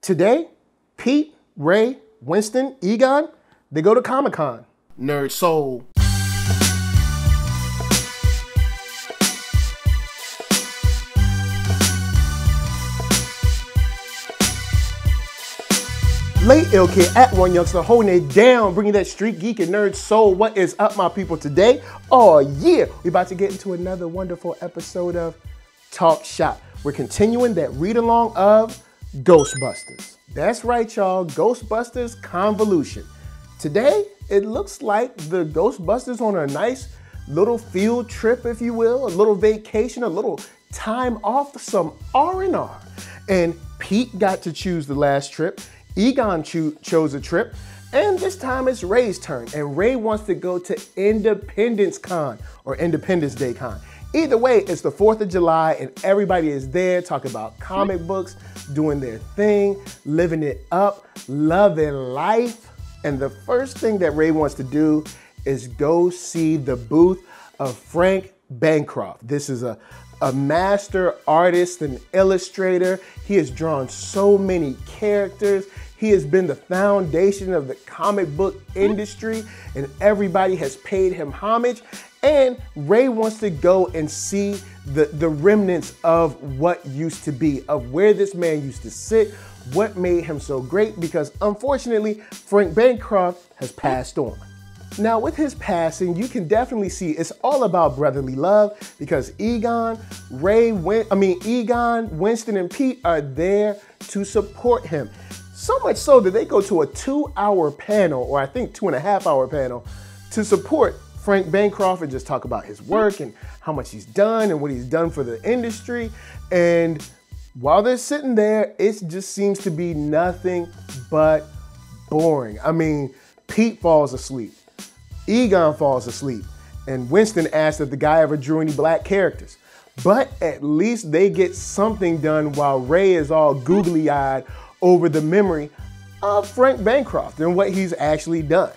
Today, Pete, Ray, Winston, Egon, they go to Comic-Con. NERDSoul. Late Ill Kid at OneYoungsta, holding it down, bringing that StreetGeek and NERDSoul. What is up, my people, today? Oh yeah, we're about to get into another wonderful episode of Talk Shop. We're continuing that read-along of Ghostbusters. That's right, y'all, Ghostbusters Convolution. Today, it looks like the Ghostbusters on a nice little field trip, if you will, a little vacation, a little time off, some R&R. And Pete got to choose the last trip. Egon chose a trip, and this time it's Ray's turn, and Ray wants to go to Independence Con, or Independence Day Con. Either way, it's the 4th of July, and everybody is there talking about comic books, doing their thing, living it up, loving life. And the first thing that Ray wants to do is go see the booth of Frank Bancroft. This is a master artist and illustrator. He has drawn so many characters. He has been the foundation of the comic book industry, and everybody has paid him homage. And Ray wants to go and see the remnants of what used to be, of where this man used to sit, what made him so great, because unfortunately, Frank Bancroft has passed on. Now, with his passing, you can definitely see it's all about brotherly love, because Egon, Winston, and Pete are there to support him. So much so that they go to a 2-hour panel, or I think 2.5-hour panel, to support Frank Bancroft and just talk about his work and how much he's done and what he's done for the industry. And while they're sitting there, it just seems to be nothing but boring. I mean, Pete falls asleep, Egon falls asleep, and Winston asks if the guy ever drew any black characters. But at least they get something done while Ray is all googly-eyed over the memory of Frank Bancroft and what he's actually done.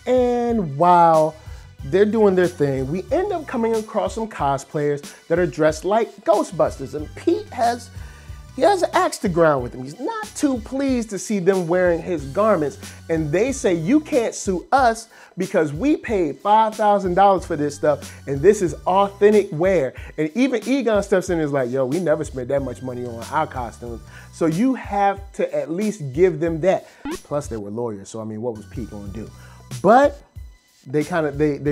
And while they're doing their thing, we end up coming across some cosplayers that are dressed like Ghostbusters, and Pete has an axe to grind with them. He's not too pleased to see them wearing his garments, and they say, you can't sue us because we paid $5,000 for this stuff, and this is authentic wear. And even Egon steps in and is like, yo, we never spent that much money on our costumes, so you have to at least give them that. Plus, they were lawyers, so I mean, what was Pete gonna do? But they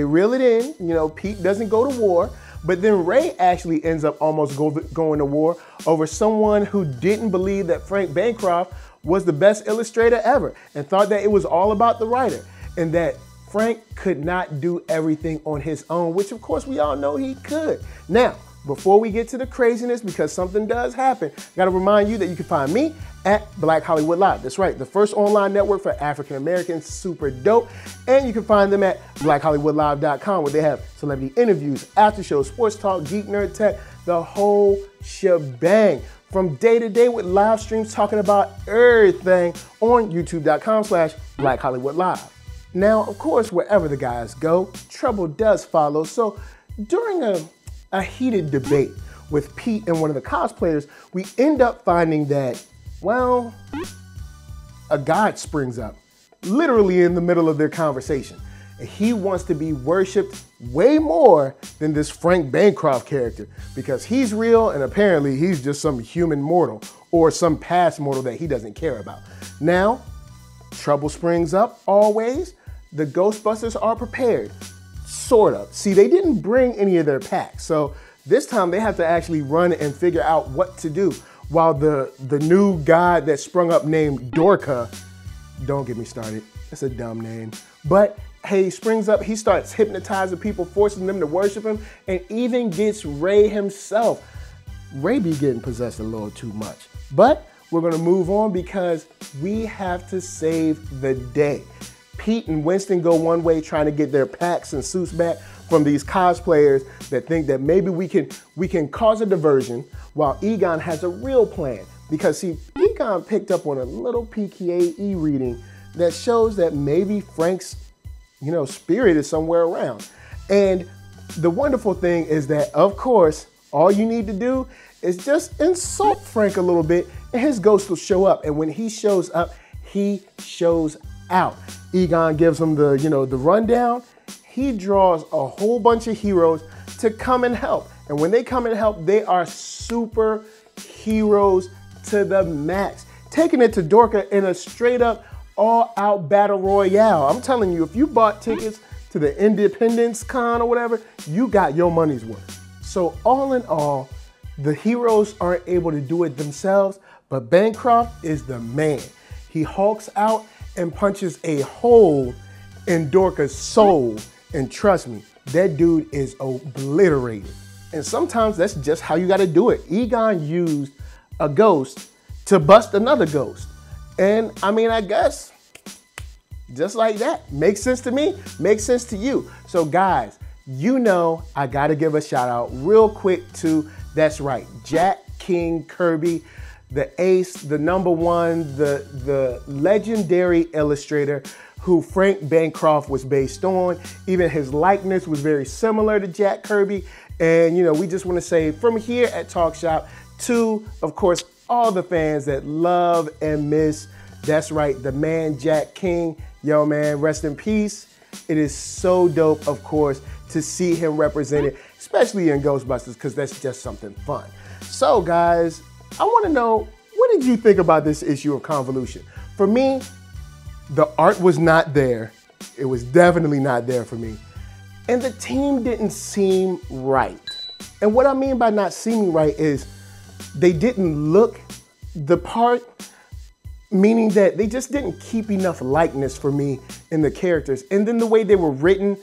reel it in. You know, Pete doesn't go to war, but then Ray actually ends up almost going to war over someone who didn't believe that Frank Bancroft was the best illustrator ever and thought that it was all about the writer and that Frank could not do everything on his own, which of course we all know he could. Now, before we get to the craziness, because something does happen, I gotta remind you that you can find me at Black Hollywood Live. That's right, the first online network for African Americans, super dope. And you can find them at blackhollywoodlive.com, where they have celebrity interviews, after shows, sports talk, geek, nerd, tech, the whole shebang. From day to day with live streams talking about everything on youtube.com/blackhollywoodlive. Now, of course, wherever the guys go, trouble does follow. So during a heated debate with Pete and one of the cosplayers, we end up finding that, well, a god springs up, literally in the middle of their conversation. And he wants to be worshipped way more than this Frank Bancroft character, because he's real and apparently he's just some human mortal or some past mortal that he doesn't care about. Now, trouble springs up always. The Ghostbusters are prepared. Sort of. See, they didn't bring any of their packs, so this time they have to actually run and figure out what to do, while the new god that sprung up named Dork'A, don't get me started, it's a dumb name, but hey, he springs up, he starts hypnotizing people, forcing them to worship him, and even gets Ray himself. Ray be getting possessed a little too much, but we're gonna move on because we have to save the day. Pete and Winston go one way trying to get their packs and suits back from these cosplayers that think that maybe we can cause a diversion, while Egon has a real plan. Because see, Egon picked up on a little PKE reading that shows that maybe Frank's, spirit is somewhere around. And the wonderful thing is that, of course, all you need to do is just insult Frank a little bit and his ghost will show up. And when he shows up, he shows out. Egon gives him the, the rundown. He draws a whole bunch of heroes to come and help. And when they come and help, they are super heroes to the max. Taking it to Dork'A in a straight up all-out battle royale. I'm telling you, if you bought tickets to the Independence Con or whatever, you got your money's worth. So all in all, the heroes aren't able to do it themselves, but Bancroft is the man. He hulks out and punches a hole in Dork'A's soul, and trust me, that dude is obliterated. And sometimes that's just how you gotta do it. Egon used a ghost to bust another ghost. And I mean, I guess, just like that. Makes sense to me, makes sense to you. So guys, I gotta give a shout out real quick to, that's right, Jack King Kirby, the ace, the #1, the legendary illustrator who Frank Bancroft was based on. Even his likeness was very similar to Jack Kirby. And we just wanna say from here at Talk Shop to, of course, all the fans that love and miss, that's right, the man Jack King. Yo man, rest in peace. It is so dope, of course, to see him represented, especially in Ghostbusters, because that's just something fun. So guys, I wanna know, what did you think about this issue of Convolution? For me, the art was not there. It was definitely not there for me. And the team didn't seem right. And what I mean by not seeming right is they didn't look the part, meaning that they just didn't keep enough likeness for me in the characters. And then the way they were written,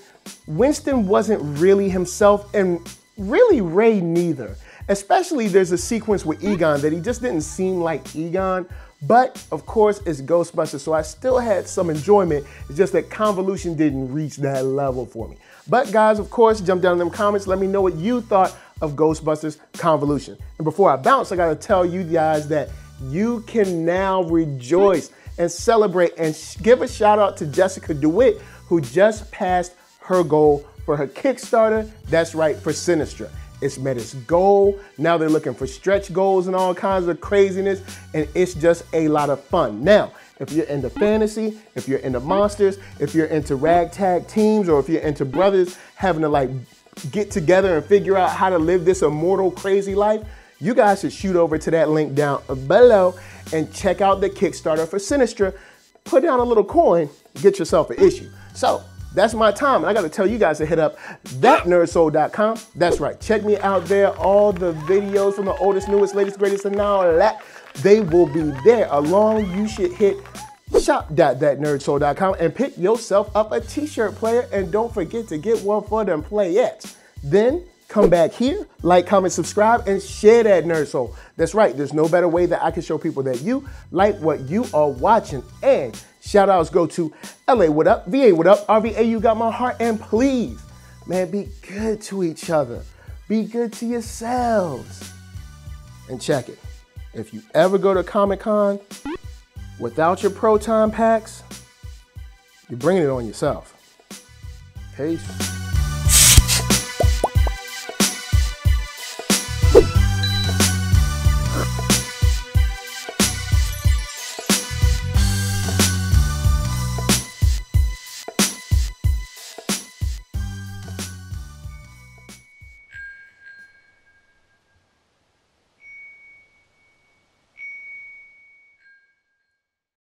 Winston wasn't really himself, and really Ray neither. Especially there's a sequence with Egon that he just didn't seem like Egon. But of course it's Ghostbusters, so I still had some enjoyment. It's just that Convolution didn't reach that level for me. But guys, of course, jump down in them comments. Let me know what you thought of Ghostbusters Convolution. And before I bounce, I gotta tell you guys that you can now rejoice and celebrate and give a shout out to Jessica DeWitt, who just passed her goal for her Kickstarter. That's right, for Sinistra. It's met its goal. Now they're looking for stretch goals and all kinds of craziness, and it's just a lot of fun. Now, if you're into fantasy, if you're into monsters, if you're into ragtag teams, or if you're into brothers having to get together and figure out how to live this immortal crazy life, you guys should shoot over to that link down below and check out the Kickstarter for Sinistra. Put down a little coin, get yourself an issue. So that's my time, and I gotta tell you guys to hit up ThatNERDSoul.com. That's right, check me out there. All the videos from the oldest, newest, latest, greatest, and all that, they will be there. Along, you should hit shop.thatnerdsoul.com and pick yourself up a t-shirt player, and don't forget to get one for them playettes. Then come back here, like, comment, subscribe, and share that Nerd Soul. That's right, there's no better way that I can show people that you like what you are watching. And shout outs go to LA, what up? VA, what up? RVA, you got my heart. And please, man, be good to each other. Be good to yourselves. And check it. If you ever go to Comic-Con without your Proton packs, you're bringing it on yourself. Peace.